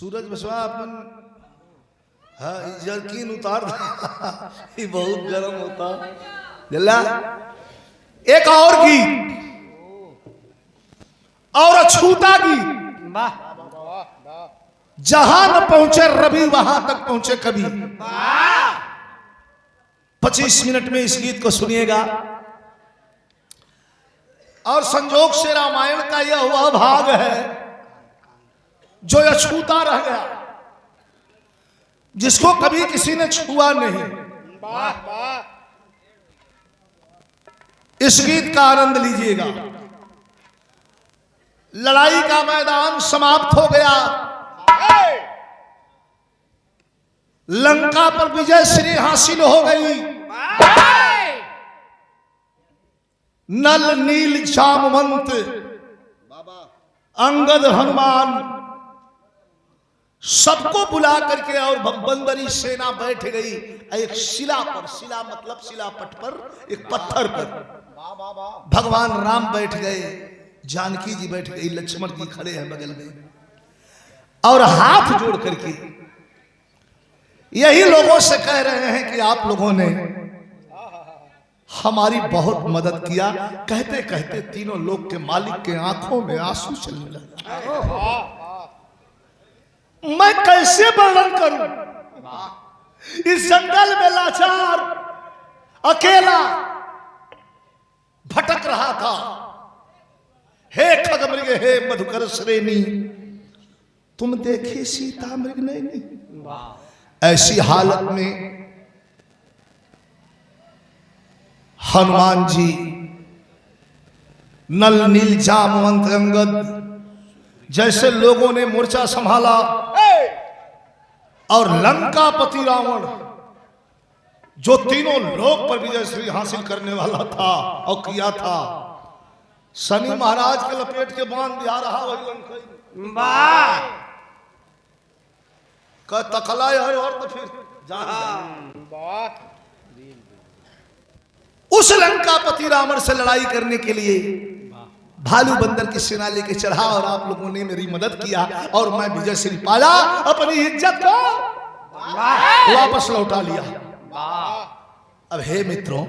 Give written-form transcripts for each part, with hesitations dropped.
सूरज बसवा अपन हाँ जर्किन उतार ये बहुत गर्म होता जल्ला। एक और गीत और अछूता गीत, जहां न पहुंचे रवि वहां तक पहुंचे कभी। 25 मिनट में इस गीत को सुनिएगा। और संजोग से रामायण का यह वह भाग है जो अछूता रह गया, जिसको कभी किसी ने छुआ नहीं। इस गीत का आनंद लीजिएगा। लड़ाई का मैदान समाप्त हो गया, लंका पर विजय श्री हासिल हो गई। नल नील जामवंत अंगद हनुमान सबको बुला करके और बंदरी सेना बैठ गई एक शिला पर। शिला मतलब शिलापट पर, एक पत्थर पर भगवान राम बैठ गए, जानकी जी बैठ गई, लक्ष्मण जी खड़े हैं बगल में और हाथ जोड़ करके यही लोगों से कह रहे हैं कि आप लोगों ने हमारी बहुत मदद किया। कहते कहते तीनों लोग के मालिक के आंखों में आंसू चलने लगे। मैं कैसे वर्णन करूं, इस जंगल में लाचार अकेला भटक रहा था। हे खगमृग हे मधुकर श्रेणी, तुम देखे सीता मृग नहीं। ऐसी हालत में हनुमान जी नल नील जामवंत अंगद जैसे लोगों ने मोर्चा संभाला और लंकापति रावण जो तीनों लोक पर विजय श्री हासिल करने वाला था और किया था, शनि महाराज के लपेट के बांध दिया रहा वही लंका का तकला है। और तो फिर उस लंकापति रावण से लड़ाई करने के लिए भालू बंदर की सेना लेके चढ़ा और आप लोगों ने मेरी मदद किया और मैं विजय श्री पाला, अपनी इज्जत को वापस लौटा लिया। अब हे मित्रों,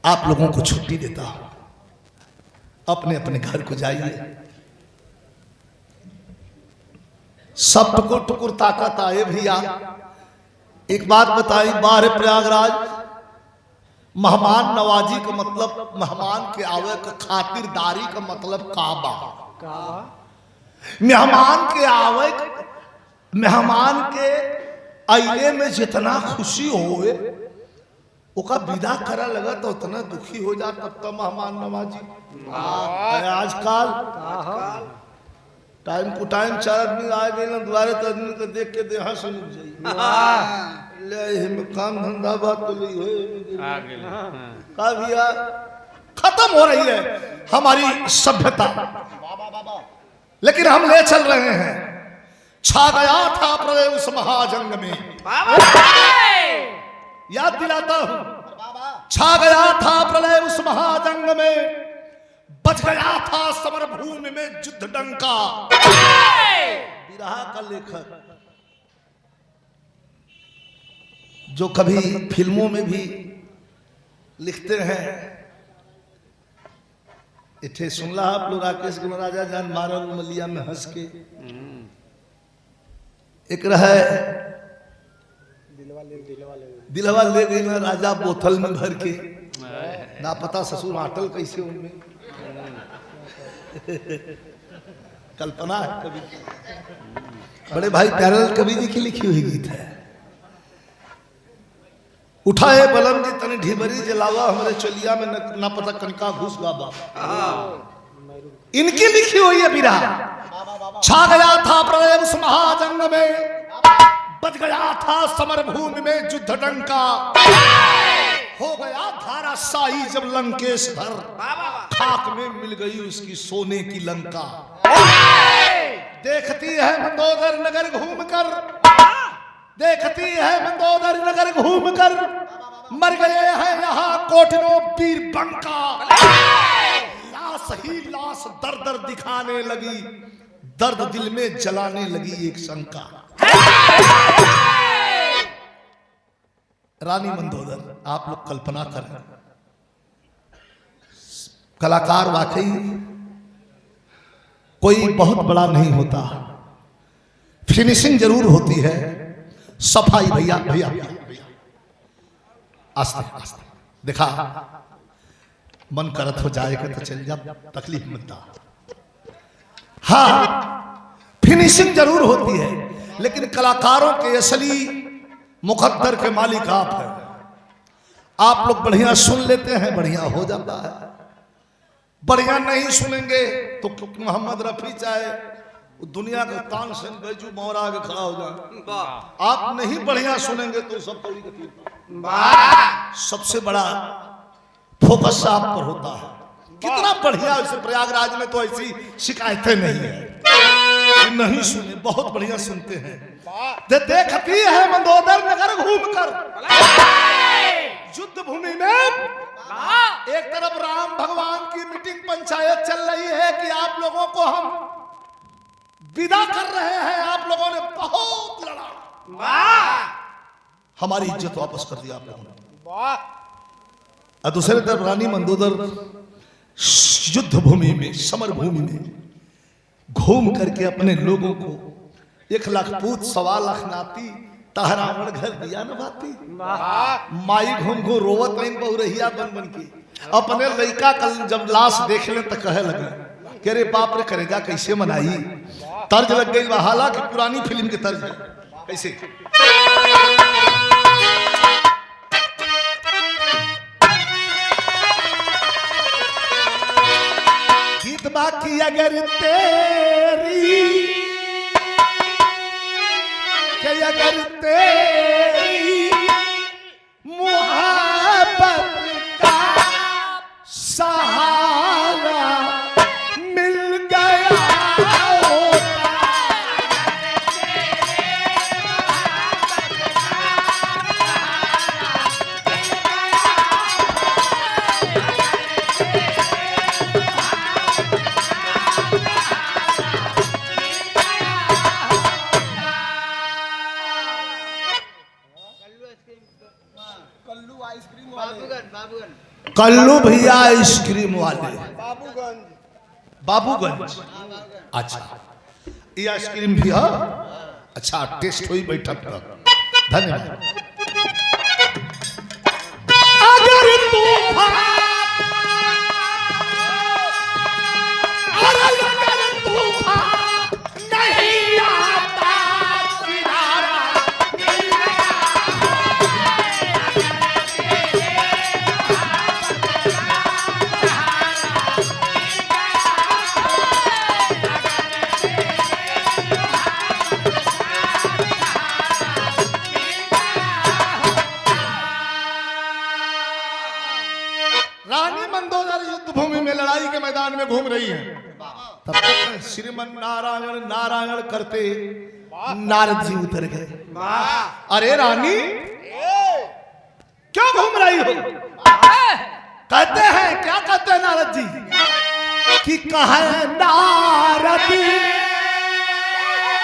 आप लोगों को छुट्टी देता हूं, अपने अपने घर को जाइए। सब टुकुर टुकुर ताकत आए भैया। एक बात बताई, बाहर प्रयागराज मेहमान नवाजी का मतलब, मेहमान के आवे का खातिरदारी का मतलब काबा। मेहमान के आवे, मेहमान के आईने में जितना खुशी होवे ओका विदा करा लगा तो उतना दुखी हो जाता। तब तो मेहमान नवाजी आजकल टाइम टू टाइम 4 आदमी आ गए ना द्वारे, तो आदमी को देख के देहा से लग जाइए ले में काम धंधा बात तो नहीं है का भैया। खत्म हो रही है हमारी सभ्यता, लेकिन हम ले चल रहे हैं। छा गया था प्रलय उस महाजंग में, याद दिलाता हूं, छा गया था प्रलय उस महाजंग में, बच गया था समर भूमि में युद्ध डंका। विरहा का लेखक जो कभी फिल्मों में भी लिखते हैं, इथे सुनला आप लोग राकेश गुणराजा जान मारल मलिया में हंस के। एक रहे दिलवा ले गई ना राजा बोतल में भर के, ना पता ससुर आटल कैसे उनमें। कल्पना है कवि, बड़े भाई प्यारेलाल कवि जी की लिखी हुई गीत है। उठाए बलम जी तनी ढिबरी जलावा, हमारे चलिया में न पता कनका घुस बाबा। इनकी लिखी हुई है विरहा। छा गया था प्रलय उस महाजंग में, बच गया था समर भूमि में युद्ध डंका। हो गया धाराशाही जब लंकेश धर, खाक में मिल गई उसकी सोने की लंका। देखती है मंदोदर नगर घूमकर, देखती है मंदोदर नगर घूमकर, मर गए हैं यहाँ कोटनो वीर बंका। लाश ही लाश दर दर दिखाने लगी, दर्द दिल में जलाने लगी एक शंका। रानी मंदोदर, आप लोग कल्पना करें, कलाकार वाकई कोई बहुत बड़ा नहीं होता, फिनिशिंग जरूर होती है, सफाई। भैया भैया आस्ते आस्ते देखा, मन करत हो जाएगा तो चल जा, तकलीफ मिलता। हाँ, फिनिशिंग जरूर होती है, लेकिन कलाकारों के असली मुकद्दर के मालिक आप हैं। आप लोग बढ़िया सुन लेते हैं, बढ़िया हो जाता है। बढ़िया नहीं सुनेंगे तो मोहम्मद रफी चाहे दुनिया के तानसेन बैजू मोहरा के खड़ा हो जाए, आप नहीं बढ़िया सुनेंगे तो सब कौड़ी का सबसे बड़ा फोकस आप पर होता है। कितना बढ़िया, इसे प्रयागराज में तो ऐसी शिकायतें नहीं है, नहीं सुने, बहुत बढ़िया सुनते हैं। देखती है मंदोदर नगर घूमकर युद्ध भूमि में, एक तरफ राम भगवान की मीटिंग पंचायत चल रही है कि आप लोगों को हम विदा कर रहे हैं, आप लोगों ने बहुत लड़ा, हमारी इज्जत वापस कर दी आप लोगों ने। और दूसरे तरफ रानी मंदोदर युद्ध भूमि में, समर भूमि में घूम करके अपने लोगों को 1 लाख पूत 1.25 लाख नाती तहरावण घर दिया न बाती। माई घूम घूम रोवत नहीं बहुरहिया बन बन के, अपने लड़का कल जब लाश देख ले तो कहे लगे कि अरे बाप रे करेगा कैसे मनाई। तर्ज लग गई, हालांकि पुरानी फिल्म के तर्ज है। कैसे गीत बाकी अगर तेरी कि अगर तेरी मुहब्बत का सहारा मिल गया होता, कल्लू भैया आइसक्रीम वाले बाबूगंज। अच्छा, ये आइसक्रीम भी है। अच्छा, टेस्ट हुई बैठक पर। धन्यवाद। अगर तूफान नहीं आता लड़ाई के मैदान में घूम रही है, तब तक श्रीमन नारायण नारायण करते नारद जी उतर गए। अरे रानी क्यों घूम रही हो? कहते हैं, क्या कहते हैं नारद जी कि कहे नारद,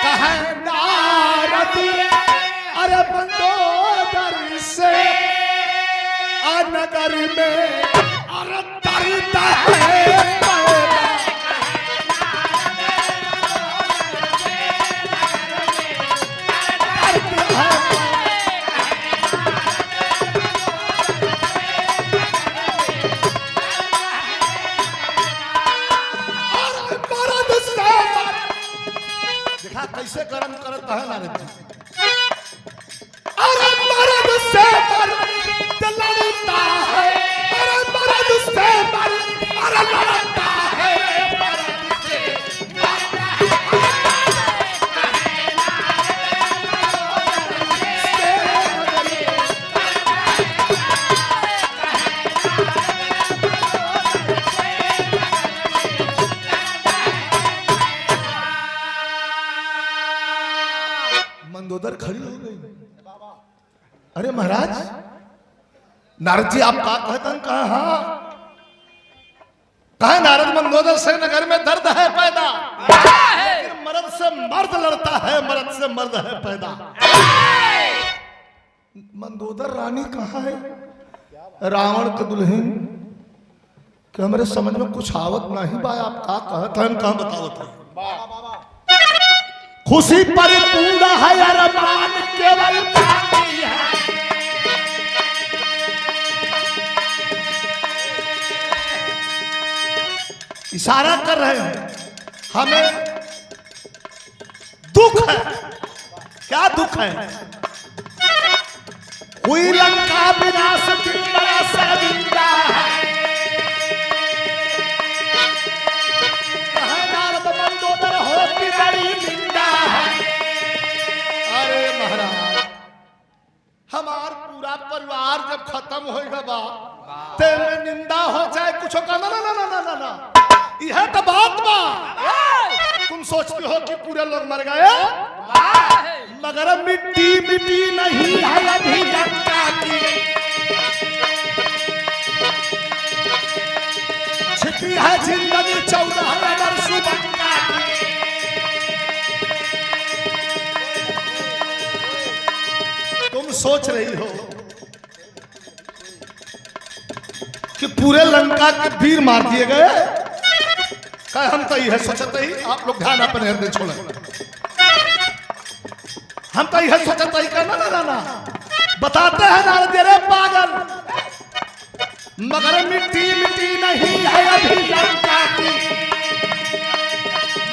कहे नारद, अरे मंदोदर से नगर में अरे दर्द है। देखा कैसे कर्म करता है नारद जी। अरे मर्द से मर्द लड़ता है, अरे मर्द से मर्द लड़ता है, मर्द से मंदोदर खड़ी हो गई। अरे महाराज, नारद जी आप का कहतन? कहा हाँ, कहा नारद मंदोदर से नगर में दर्द है पैदा, मर्द लड़ता है, मर्द से मर्द है पैदा। मंदोदर रानी कहाँ है? रावण के दुल्हन कि हमारे समझ में कुछ आवत नहीं बा, आप का कहत हैं, कहाँ बतावत है? खुशी पर पूरा है अरमान केवल बाकी है। इशारा कर रहे हैं हमें दुख है। क्या दुख है? हुई लंका विनाश दिन बड़ा शर्मिंदा है। नारद मंदोदर होती बड़ी निंदा है। अरे महाराज, हमार पूरा परिवार जब खत्म होएगा बा ते में निंदा हो जाए कुछ का ना ना ना ना ना ना, यह तो बात बा। तुम सोचते हो कि पूरे लोग मर गए, मगर मिट्टी मिट्टी नहीं है अभी लंका की। छिपी है जिंदगी 14 वर्ष लंका की। तुम सोच रही हो कि पूरे लंका के वीर मार दिए गए। क्या हम तो यह सोचते ही, आप लोग ध्यान अपने हृदय छोड़े, हम तो यह सोचते ही करना ना ना ना बताते हैं नारद रे पागल, मगर मिट्टी मिट्टी नहीं है अभी लंका की।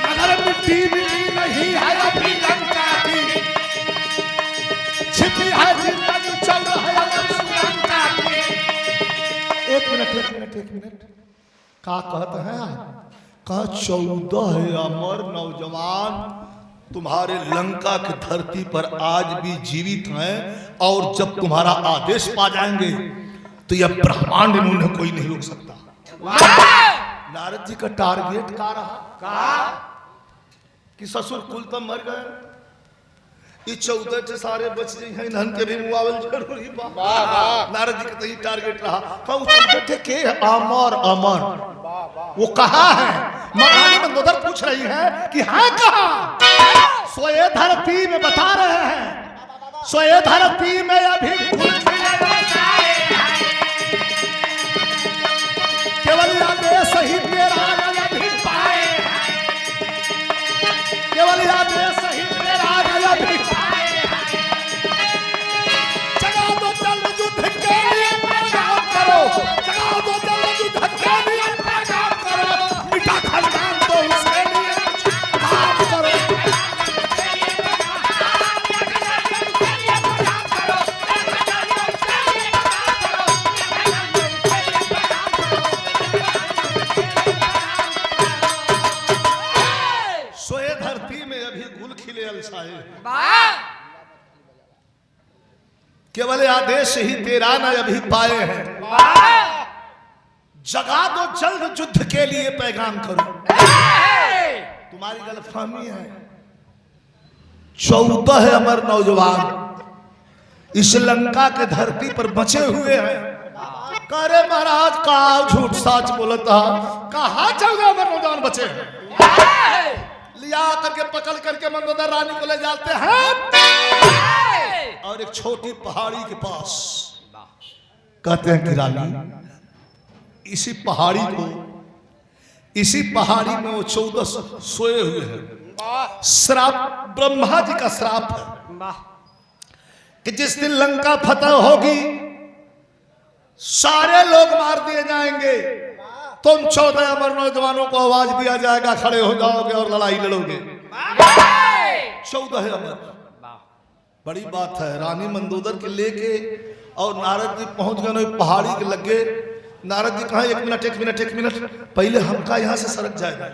मगर मिट्टी मिट्टी नहीं है अभी लंका की। छिपी है जिंदगी 14 वर्ष लंका की। एक मिनट का कहते हैं आप? का 14 अमर नौजवान तुम्हारे लंका की धरती पर आज भी जीवित हैं, और जब तुम्हारा आदेश पा जाएंगे तो यह ब्रह्मांड में उन्हें कोई नहीं रोक सकता। नारद जी का टारगेट क्या रहा? कि ससुर कुल तो मर गए, ये 14 से सारे बच गए, इन्हन के भी मुआवल जरूरी बा। नारद जी का तो ये टारगेट रहा। कहूं 14 के अमर अमर वो कहाँ है? महारानी मंदोदर पूछ रही है कि हाँ कहाँ? सोए धरती में बता रहे हैं, सोए धरती में अभी केवल आदेश ही तेरा अभी पाए, केवल आदेश ही तेरा अभी पाए। जगा दो जल्द युद्ध के लिए पैगाम करो, जगा दो जल्द युद्ध के लिए पैगाम करो, मिटा खानदान तो उसके लिए काम करो। सोए धरती में अभी गुल खिले अलसाए, केवल आदेश ही तेरा न अभी पाए हैं। जगा दो जल्द युद्ध के लिए पैगाम करो। तुम्हारी गलतफहमी है। 14 अमर नौजवान इस लंका के धरती पर बचे हुए हैं। करे महाराज का झूठ सच बोलता, कहा 14 अमर नौजवान बचे हैं? लिया करके पकड़ करके मंदोदर रानी को ले जाते हैं और एक छोटी पहाड़ी के पास कहते हैं कि रानी, इसी पहाड़ी में वो 14 सोए हुए हैं। श्राप, ब्रह्मा जी का श्राप है कि जिस दिन लंका फतह होगी सारे लोग मार दिए जाएंगे, तुम 14 अमर नौजवानों को आवाज दिया जाएगा, खड़े हो जाओगे और लड़ाई लड़ोगे। 14 अमर, बड़ी बात है। रानी मंदोदर के लेके और नारद जी पहुंच गए पहाड़ी के लगे। नारद जी कहा एक मिनट पहले हमका यहाँ से सरक जाएगा,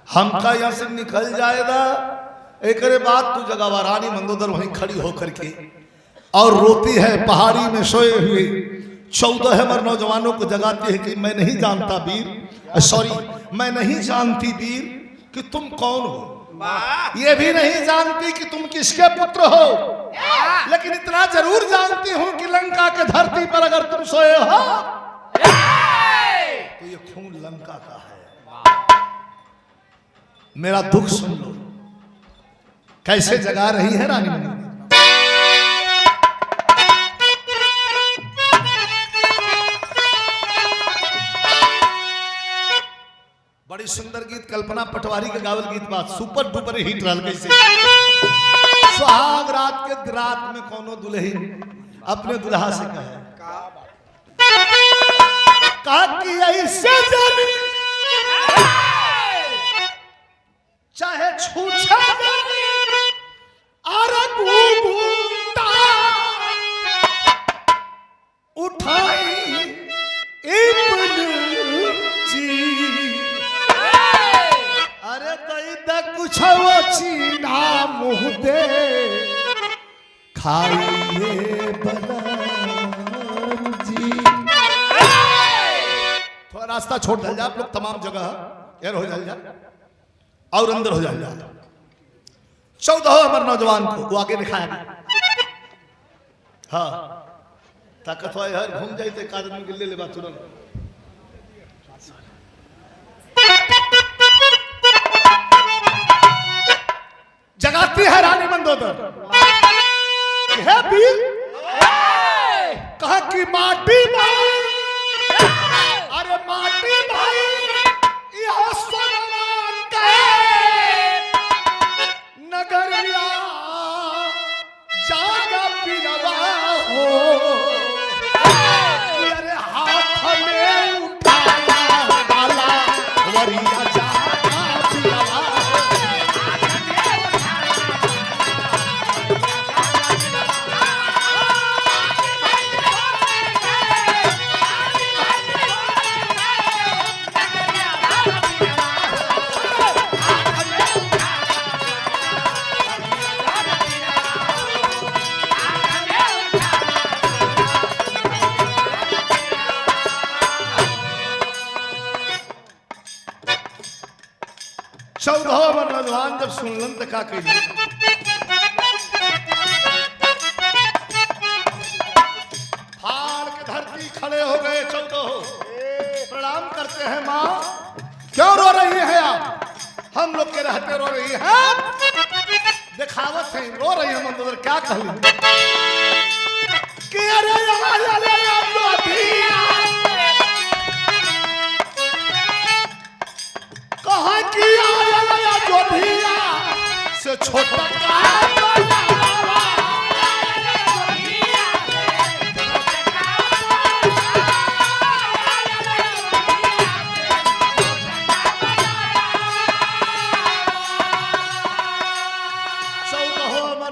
हमका यहाँ से निकल जाएगा, एक बाद तू जगह। रानी मंदोदर वहीं खड़ी होकर के और रोती है, पहाड़ी में सोए हुए 14 अमर नौजवानों को जगाती है कि मैं नहीं जानता वीर, सॉरी मैं नहीं जानती वीर कि तुम कौन हो, ये भी नहीं जानती कि तुम किसके पुत्र हो, लेकिन इतना जरूर जानती हूं कि लंका के धरती पर अगर तुम सोए हो तो ये खून लंका का है। मेरा दुख सुन लो, कैसे जगा रही है रानी मंदोदर। बड़ी सुंदर गीत कल्पना पटवारी के गावल गीत बात सुपर डुपर हिट रहल। कैसे सुहाग रात के रात में कोनो दुल्हन अपने दुल्हा से कहे कि ऐसे जन चाहे छूछा उठाई अरे तो कुछ चीना मुँह दे खाइए जी। थोड़ा रास्ता छोड़ दल जा आप लोग, तमाम जगह एर हो जा और अंदर हो जा। 14 अमर नौजवान को वो आगे दिखाया। हाँ ताकत हर घूम जाए तो एक आदमी के ले बात तुरंत। जगाती है रानी मंदोदर है बीर कहा कि माटी भाई, अरे माटी भाई यह नगरिया जागा पिरवा हो, अरे हाथ में उठाया डाला वरिया जागा पिरवा। नौजवान जब सुनलन तो का कही फाड़ के धरती खड़े हो गए। 14 प्रणाम करते हैं माँ। क्यों रो रही है आप? हम लोग के रहते रो रही है, दिखावत है रो रही है मंदोदर। क्या कहली कि अरे कहा किया से छोटा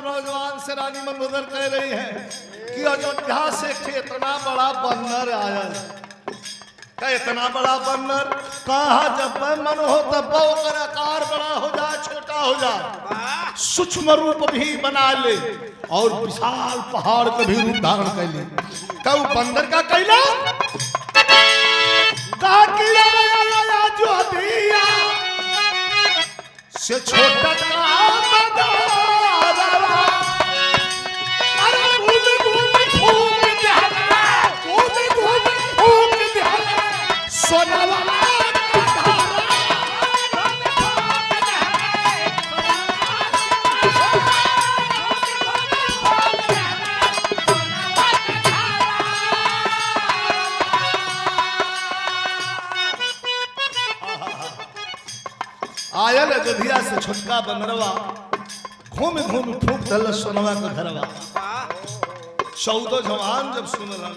नौजवान से रानी मंदोदर कह रही है कि अयोध्या से इतना बड़ा बंदर आया। इतना बड़ा बंदर कहा जब मन हो तब ओकर आकार बड़ा हो जाए छोटा हो जाए, सूक्ष्म रूप भी बना ले और विशाल पहाड़ का भी रूप धारण कर ले। कब बंदर का कैला जो दिया से छोटा आयल अयोध्या से छोटका बनरवा घूम घूम फूक दल सोनवा का घरवा। 14 जवान जब सुन रहा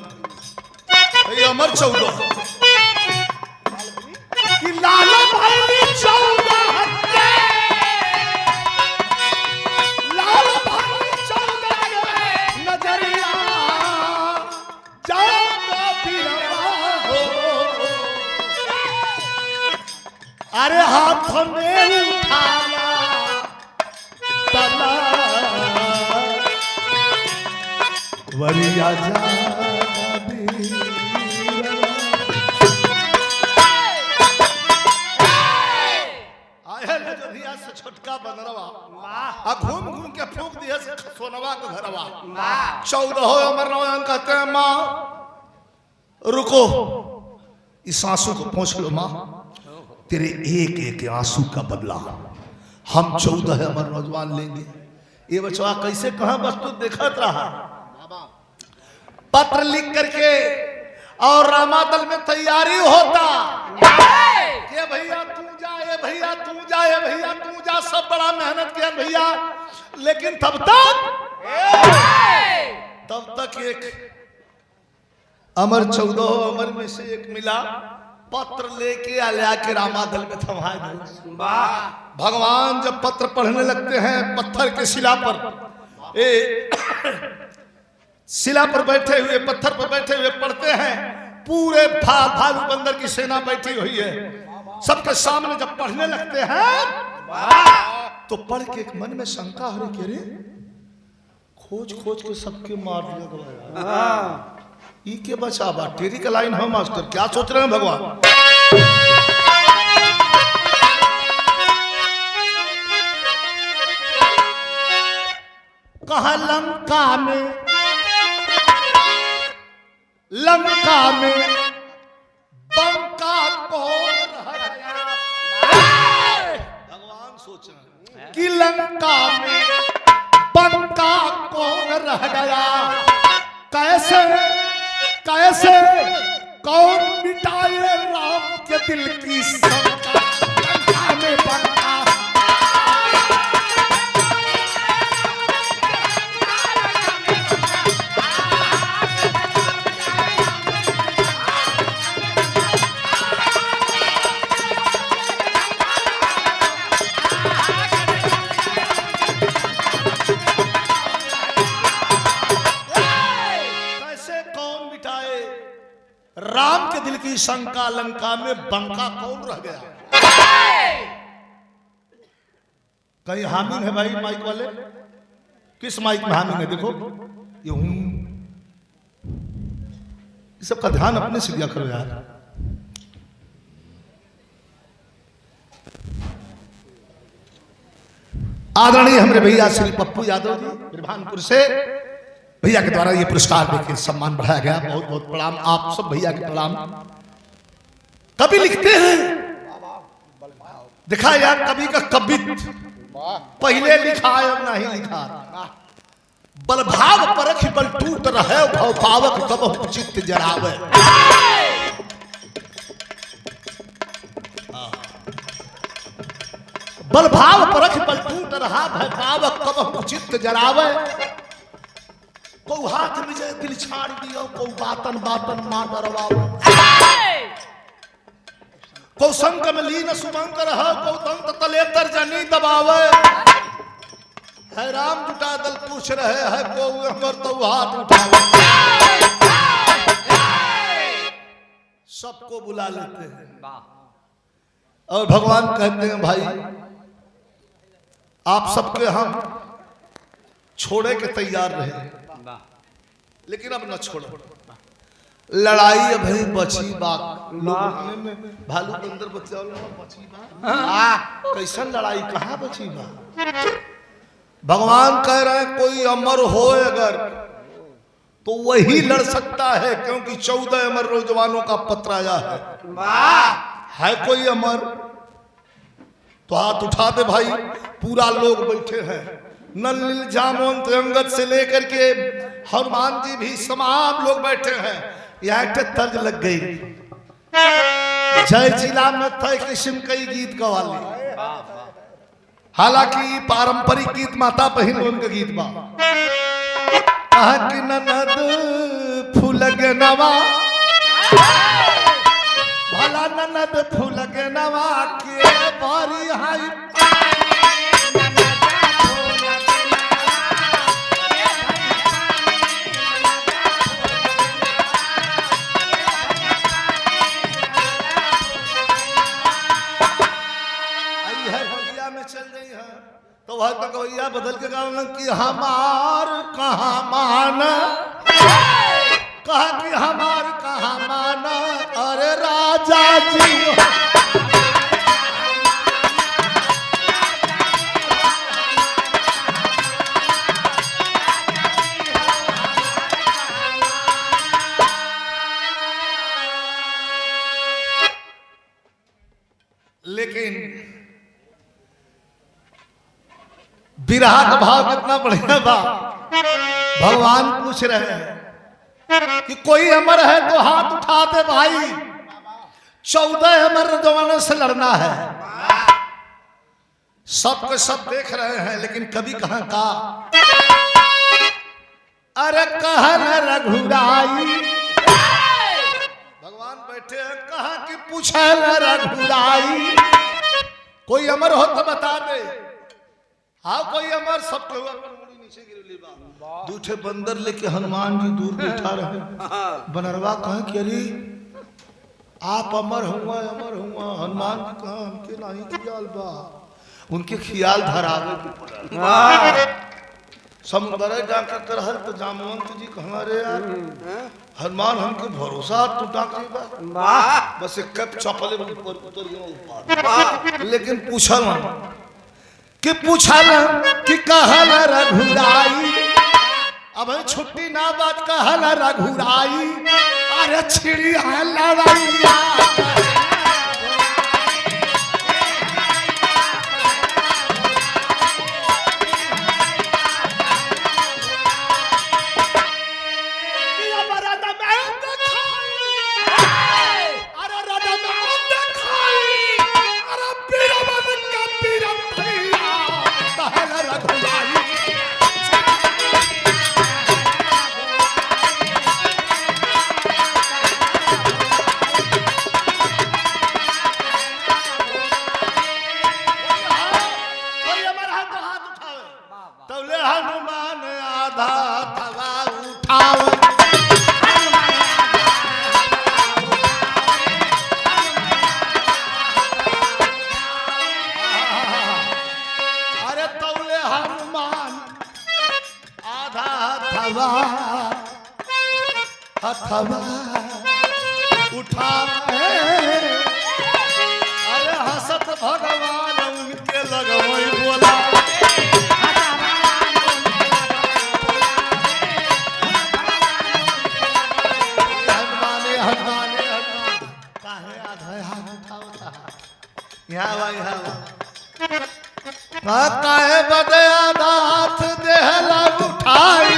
अमर 14 कि लाला भाई 14 लाला भाई 14 नजरिया जागा पिरवा हो, अरे हाथ में उठाया तला वरिया से छोटका बनरवा घूम घूम के फूक दिया से सोनवा के घरवा। 14 अमर नौजवान कहते हैं माँ रुको, इस आंसू को पोंछ लो माँ, तेरे एक एक आंसू का बदला हम 14 अमर नौजवान लेंगे। ये बचवा कैसे कहां वस्तु देखत रहा, पत्र लिख करके और रामादल में तैयारी होता कि भैया तू जा, ये भैया तू जा, ये भैया तू जा, सब बड़ा मेहनत किया भैया, लेकिन तब तक एक अमर 14 अमर में से एक मिला, पत्र लेके आया के रामादल में थमा दो। भगवान जब पत्र पढ़ने लगते हैं पत्थर के शिला पर, शिला पर बैठे हुए, पत्थर पर बैठे हुए पढ़ते हैं, पूरे भालू बंदर की सेना बैठी हुई है, सबके सामने जब पढ़ने लगते हैं तो पढ़ के एक मन में शंका हो रही, रे खोज खोज के सबके मार दिया, ई के बचा बा, टेरी का लाइन है मास्टर, क्या सोच रहे हैं भगवान। कहा लंका में बंका कौन रह गया, भगवान सोच रहे हैं कि लंका में बंका कौन रह गया, कैसे कैसे कौन मिटाए राम के दिल की शंका, लंका में बंका। राम के दिल की शंका, लंका में बंका कौन रह गया। कहीं हामिंग है भाई माइक वाले, किस माइक में हामिंग है देखो, ये सबका ध्यान अपने से दिया करो यार। आदरणीय हमारे भैया श्री पप्पू यादव जी बिरभानपुर से, भैया के द्वारा ये पुरस्कार देके सम्मान बढ़ाया गया, बहुत बहुत प्रणाम, आप सब भैया के प्रणाम। कवि लिखते हैं, देखा यार कवि का कवित पहले लिखा है अब नहीं लिखा, बल भाव परख बल टूट रहे भव पावक कब चित्त जरावे। बल भाव परख बल टूट रहा भय पावक कब चित्त जरावे। को हाथ विजय दिल छाड़ दियो, को बातन बातन मां डरवाओ, को संग में लीन सुमंग रह, को दंत तले तर्जनी दबावे। है राम जुटा दल पूछ रहे है, को अमर तो हाथ उठावे। सबको बुला लेते हैं और भगवान कहते हैं भाई आप सबके हम छोड़े के तैयार रहे, लेकिन अब न छोड़ो। लड़ाई अभी बची बात, भालू बंदर बच्चा बची बात, कैसन लड़ाई कहाँ बची बात। भगवान कह रहे हैं कोई अमर हो अगर तो वही लड़ सकता है, क्योंकि 14 अमर नौजवानों का पत्र आया है कोई अमर तो हाथ उठा दे भाई। पूरा लोग बैठे हैं, नल जामवंत अंगद से लेकर के हनुमान जी भी तमाम लोग बैठे हैं। यहाँ तर्ज लग गई, जय जिला में तय किस्म कई गीत गवाले, हालांकि पारंपरिक गीत माता बहन उनके गीत बा। कहा कि ननद फूलग नवा, भला ननद फूलग नवा के बारी हाई। तो वह तक भैया बदल के गाँव कि हमार कहाँ मान, कहा कि हमार कहाँ मान। अरे राजा जी लेकिन विरहा का भाव कितना बढ़िया बा। भगवान पूछ रहे हैं कि कोई अमर है तो हाथ उठा दे भाई, 14 अमर जवानों से लड़ना है। सबके सब देख रहे हैं, लेकिन कभी कहां का अरे कहन रघुराई, भगवान बैठे हैं, कहा कि पूछे रघुराई कोई अमर हो तो बता दे। हाँ कोई अमर, सब नीचे गिर बा। दूठे बंदर लेके हनुमान जी दूर बैठा रहे। बनरवा कहे कि अरे आप अमर हुआ हनुमान जी कहा हमके नहीं खियाल बा, उनके खियाल धरावे समुद्र जाकर तरहल तो जामवंत जी कहा रे यार हनुमान हमके भरोसा तू डाक बस एक कप चपले उतर गया। लेकिन पूछल कि कहल रघुराई, अब छुट्टी ना बात कहल रघुराई, अरे छिड़िया लड़ैया हथवा उठा। अरे हसत भगवान उनके लगवई बोला, हनुमाने काहे आधा हाथ उठाओ यहाँ काहे बदे आधा हाथ देहला उठाई।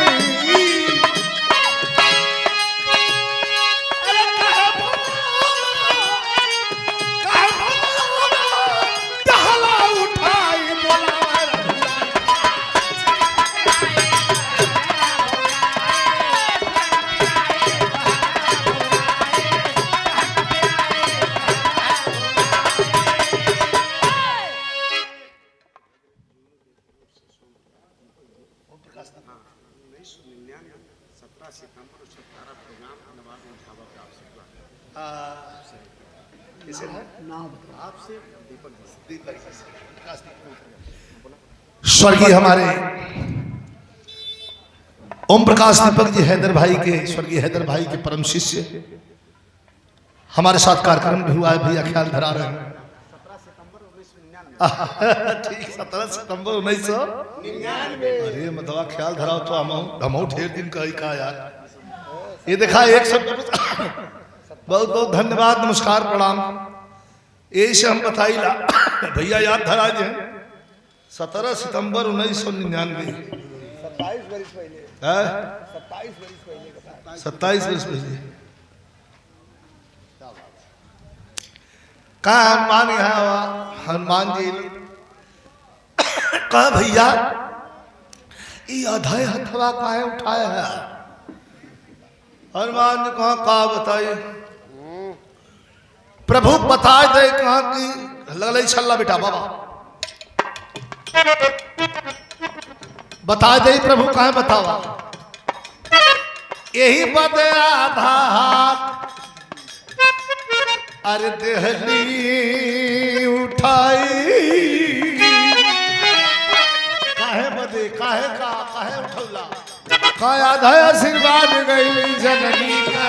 स्वर्गीय हमारे ओम प्रकाश दीपक जी हैदर भाई के, स्वर्गीय हैदर भाई के परम शिष्य हमारे साथ कार्यक्रम भी हुआ है, भैया ख्याल धरा रहे हैं। 17 सितंबर 1999। अरे मतलब ख्याल धराओ तो हम ढेर दिन का यार। ये देखा एक शब्द बहुत बहुत धन्यवाद, नमस्कार प्रणाम। यही से हम बताइला भैया याद धरा जे 17 सितंबर 1999, 27 वर्ष पहले 27 वर्ष पहले कहा हनुमान यहाँ हनुमान जी कहा भैया ये आधा हथवा काहे उठाया है। हनुमान जी कहा का बताइए प्रभु बता दे, कहा कि लगल छल्ला बेटा बाबा बता दे प्रभु कहा बतावा। यही बदे आधा हाथ अरे देहली उठाई। काहे बदे काहे उठौला का आधा आशीर्वाद गई जननी का।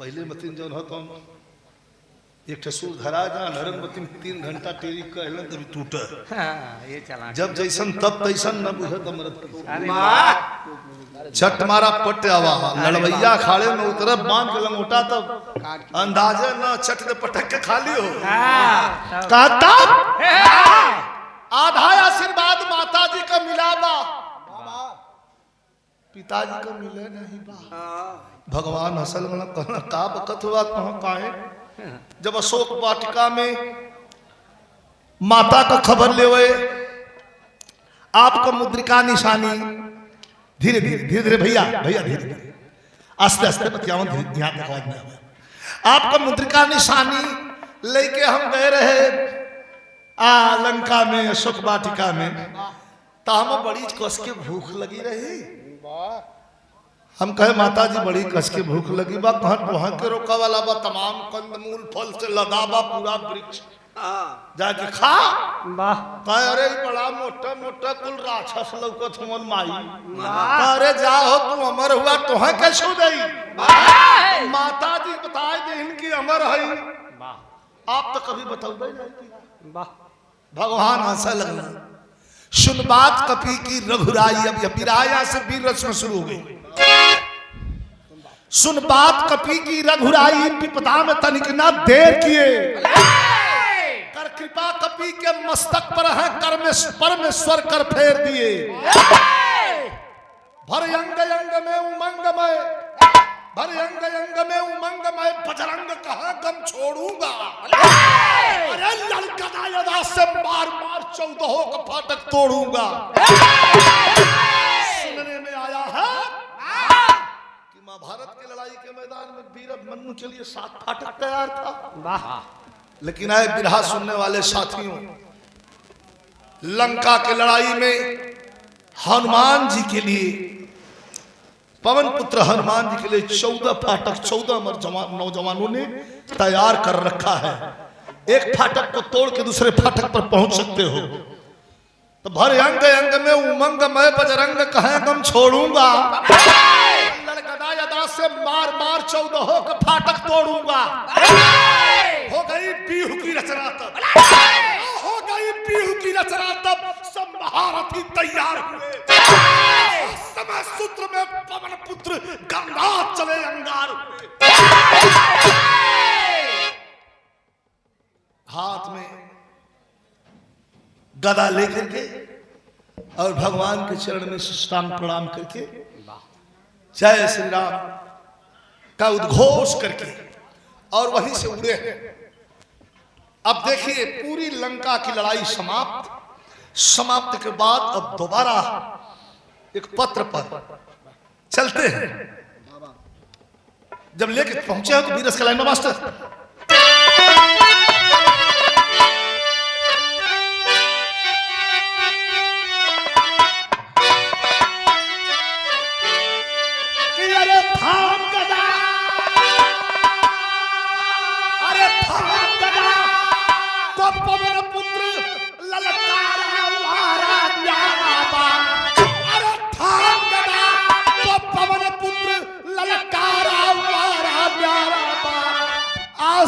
पहले मतीन जौन हो तुम एक ठसूर धरा जा नरन मतीन 3 घंटा टेरी कहलन तभी टूट। ये चला जब जैसन तब तैसन न बुझत मरद छट मारा पट आवा लड़वैया खाड़े में उतरब बांध के लंगोटा तब अंदाजे न छट ने पटक के खाली हो कहता आधा आशीर्वाद माता जी का मिला बा पिताजी का मिले नहीं बा। भगवान हसल में कहना का बकत हुआ कहाँ काहे जब अशोक वाटिका में माता का खबर ले आपका मुद्रिका निशानी धीरे धीरे भैया भैया धीरे धीरे आस्ते आस्ते बतियाओ यहाँ तक आवाज में आपका मुद्रिका निशानी लेके हम गए रहे लंका में अशोक वाटिका में तो हमें बड़ी कस के भूख लगी रही। हम कहे माता जी बड़ी कस के भूख लगी बा कहाँ के रोका वाला बा तमाम कंदमूल फल से लदा बा पूरा वृक्ष जाके खा कहे अरे बड़ा मोटा मोटा कुल राक्षस लौकत हमन माई अरे जाओ तू अमर हुआ तुहे कैसे दई माता जी बताए दे इनकी अमर है आप तो कभी बताओ नहीं। भगवान हंसा लगना सुन बात कपी की रघुराई अब यपिराया से वीर रचना शुरू हो गई। सुन बात कपी की रघुराई विपदा में तनिक ना देर किए कर कृपा कपी के मस्तक पर है कर में परमेश्वर कर फेर दिए भर अंग अंग में उमंगमय भर अंग अंग में उमंगमय बजरंग कहा गम छोड़ूंगा अरे ललकदा यदा से मार मार 14 का फाटक तोड़ूंगा। सुनने में आया है कि महाभारत की लड़ाई के मैदान में वीर अभिमन्यु के लिए 7 फाटक तैयार था लेकिन आए बिरहा सुनने वाले साथियों लंका के लड़ाई में हनुमान जी के लिए पवन पुत्र हनुमान जी के लिए 14 फाटक 14 नौजवानों ने तैयार कर रखा है। एक फाटक को तोड़ के दूसरे फाटक पर पहुंच सकते हो तो भर अंग अंग में उमंग मैं बजरंग कहे गम छोड़ूंगा लड़कदा यदा से मार मार 14 का फाटक तोड़ूंगा। हो गई पीहू की रचना तब हो गई पीहू की रचना तब सब महारथी तैयार हुए समय सूत्र में पवन पुत्र गंगार चले अंगार हाथ में गदा लेकर के और भगवान के चरण में साष्टांग प्रणाम करके जय श्री राम का उद्घोष करके और वहीं से उड़े। अब देखिए पूरी लंका की लड़ाई समाप्त के बाद अब दोबारा एक पत्र पर चलते हैं। जब लेके पहुंचे हो तो वीरस का लाइन मास्टर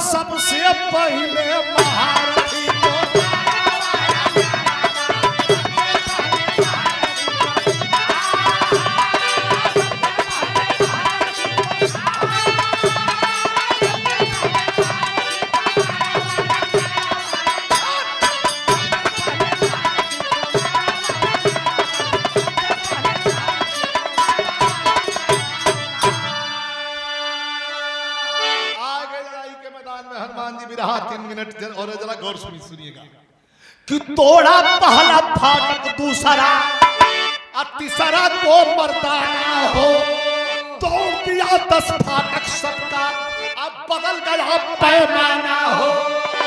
सबसे पहले महारथी को रहा 3 मिनट और जरा गौर सुनिएगा कि तोड़ा पहला फाटक दूसरा और तीसरा को मर्दाना हो तोड़ दिया 10 फाटक सबका अब बदल गया पैमाना हो।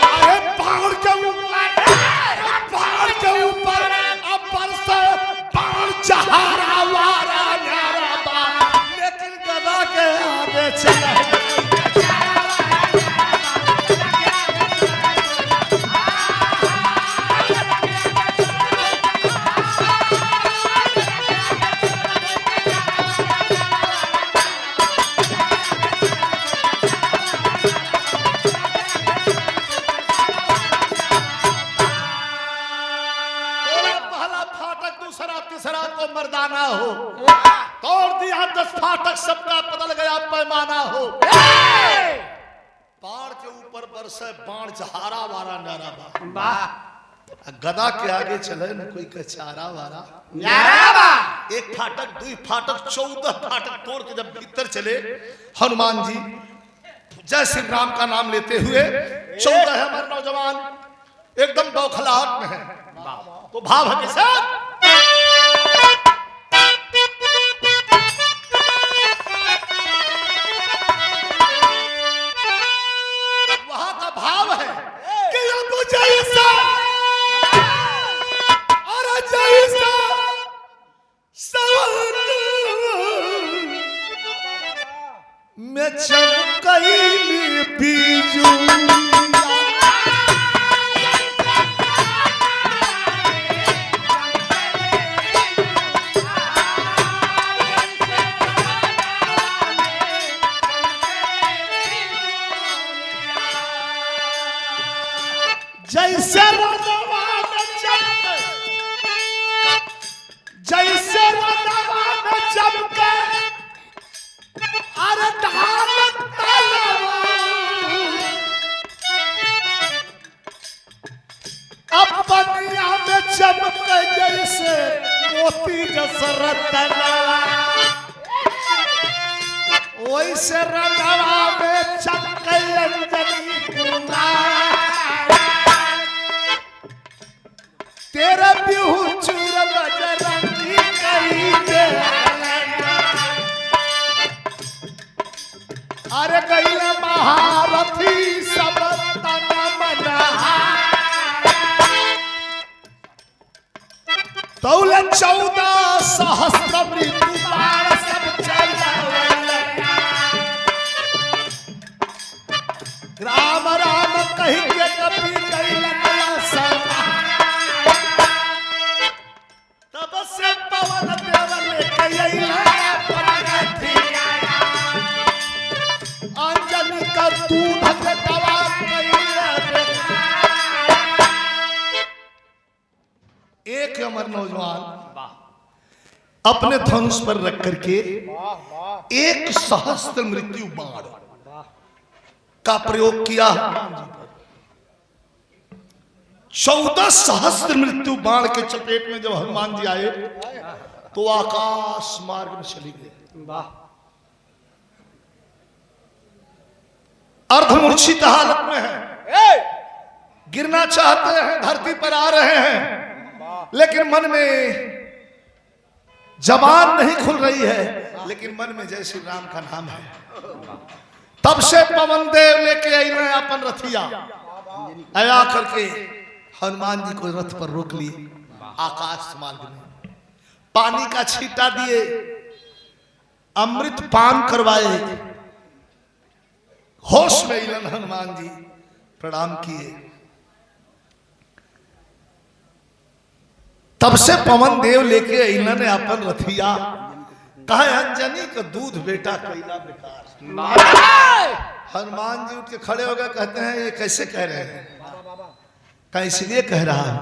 अरे पहाड़ के ऊपर अब बरसे बाण चहारा वारा न्यारा बा लेकिन गदा के आगे चला फाटक सबका बदल गया पैमाना हो। बाण के ऊपर बरसे बाण जहारा वारा नारा बा। गदा के आगे चले न कोई कचारा वारा। एक फाटक, दुई फाटक, 14 फाटक तोड़ के जब भीतर चले हनुमान जी जय श्री राम का नाम लेते हुए, 14 है हमारे नौजवान एकदम बौखलाहट में है। तो भाव है किसे वहां का भाव है कि अब जैसा और जैसा सवन में चमकैली बीजू जैसे रंगवा में चमके, जैसे रंगवा में चमके अरे ढाल तलवा अब बनिया में चमके जैसे मोती जैसा रत्ना वैसे रंगवा में चमके अंजनी कुमार तेरा बिहू चूर बजरंगी कही दे अरे गईले महारथी सब तन मन तौले 14 सहस्त्र मृत्यु बाण सब चलावले राम राम कही के कभी गईले समा तब से पवन देव लेके अइला परगतिया अंजनी का दूध के दवा कइला। एक अमर नौजवान अपने धनुष पर रख करके 1 सहस्त्र मृत्यु बाण का प्रयोग किया। 14 सहस्त्र मृत्यु बाण के चपेट में जब हनुमान जी आए तो आकाश मार्ग में चली गए। अर्धमूर्छित हालत में है, गिरना चाहते हैं, धरती पर आ रहे हैं, लेकिन मन में जबान नहीं खुल रही है, लेकिन मन में जय श्री राम का नाम है। तब से पवन देव लेके आई मैं अपन रथिया आया करके हनुमान जी को रथ पर रोक लिए। आकाश मार्ग में पानी का छींटा दिए, अमृत पान करवाए, होश में इलन हनुमान जी प्रणाम किए। तब से पवन देव लेके इलन अपन रथिया कहा अंजनी का दूध बेटा कैला बेकार। हनुमान जी उठ के खड़े हो गए, कहते हैं ये कैसे कह रहे हैं? इसलिए कह रहा है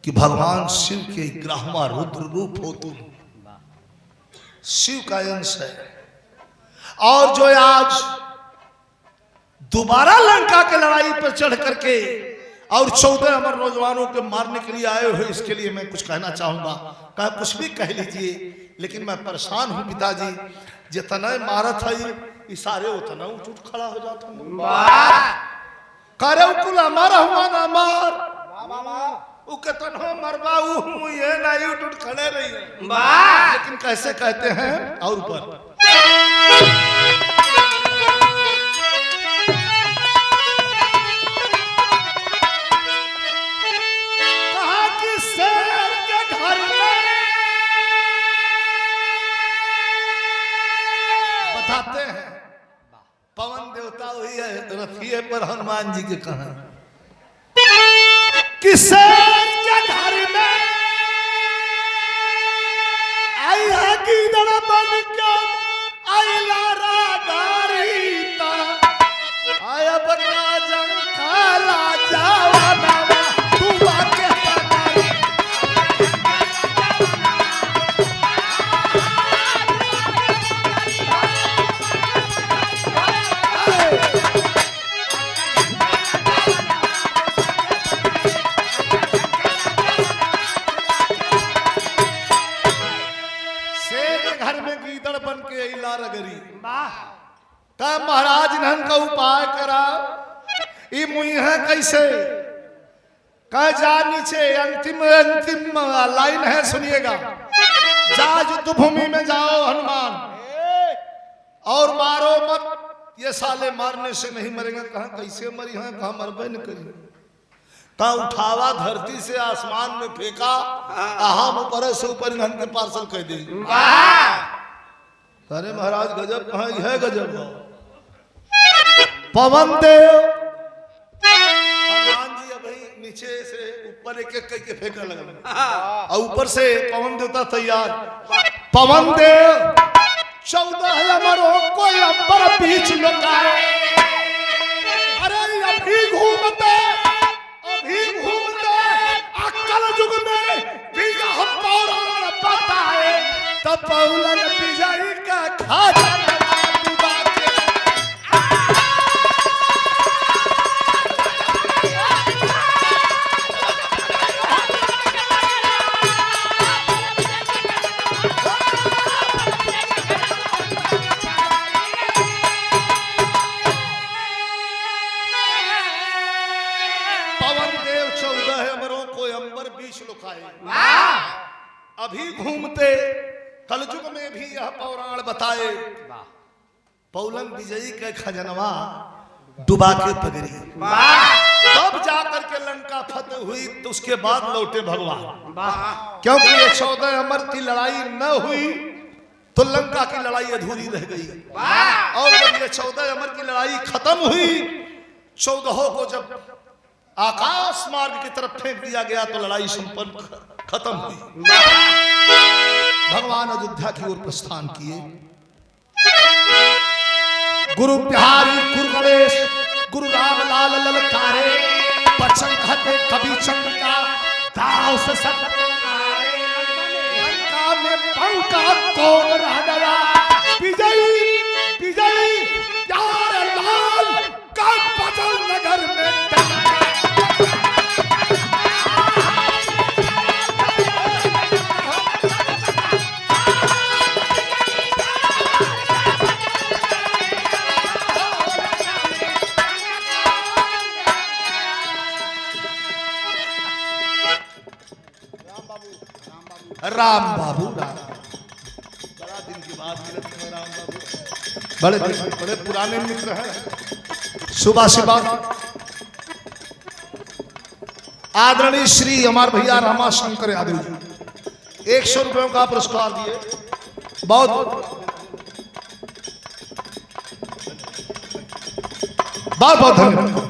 कि भगवान शिव के 11वां रुद्र रूप हो तुम, शिव का अंश है। और जो आज दोबारा लंका के लड़ाई पर चढ़ करके और 14 अमर नौजवानों के मारने के लिए आए हुए, इसके लिए मैं कुछ कहना चाहूंगा। कहा कुछ भी कह लीजिए, लेकिन मैं परेशान हूं पिताजी। जितना मारत है इशारे उतना उठ खड़ा हो जाता हूं। करे कुल हमारा हुआ ना मार उ कतन हो मरबाऊ हूं ये नहीं उठ खड़े रही, लेकिन कैसे कहते हैं और ऊपर कहा कि शेर के घर में बताते हैं पवन देवता हुई है रथिये पर हनुमान जी के कहा कि शेर के घर में आई है गिदड़ बन के आइला रागारीता आया बता जंग काला जावा तू आके का महाराज इन्हन का उपाय करा, ये मुई है कैसे? कह जा नीचे, अंतिम अंतिम लाइन है, सुनिएगा। जा युद्ध भूमि में जाओ हनुमान, और मारो मत, ये साले मारने से नहीं मरेंगे। कहा कैसे मरी है? कहा मरबे न करी। कहा उठावा धरती से आसमान में फेंका, हम ऊपर से ऊपर इन्हन के पार्सल कह दी। अरे महाराज गजब, कहा है गजब। पवन देव हनुमान जी अभी नीचे से ऊपर एक एक करके फेंकने लगा, और ऊपर से पवन देवता तैयार। पवन देव 14 अमरों को अंबर बीच लुकाए। अरे अभी घूमते अक्कल युग में भी हम पौराण बताए, तब पौलन विजयी का खाजा डुबा के। अभी घूमते कलयुग में भी यह पौराण बताए, पौलन विजयी के खजनवा डुबा के पगड़ी। तब जाकर के लंका फतेह हुई, तो उसके बाद लौटे भगवान। क्योंकि ये 14 अमर की लड़ाई न हुई तो लंका की लड़ाई अधूरी रह गई, और जब ये 14 अमर की लड़ाई खत्म हुई, 14 को जब आकाश मार्ग की तरफ फेंक दिया गया तो लड़ाई संपन्न खत्म हुई। भगवान अयोध्या की ओर प्रस्थान किए। गुरु बिहारी गुरु गणेश गुरु रामलाल ललकारे, बचन कहते कवि चंद्रिका दाव से लंका में पंका कौन रह गया? विजयी विजयी प्यार लाल का बदल नगर में राम बाबू। बड़ा दिन की बात मिले थे राम बाबू, बड़े पुराने मित्र हैं। सुबह सुबह आदरणीय श्री हमारे भैया रामाशंकर यादव जी 100 रुपयों का पुरस्कार दिए। बहुत बहुत धन्यवाद।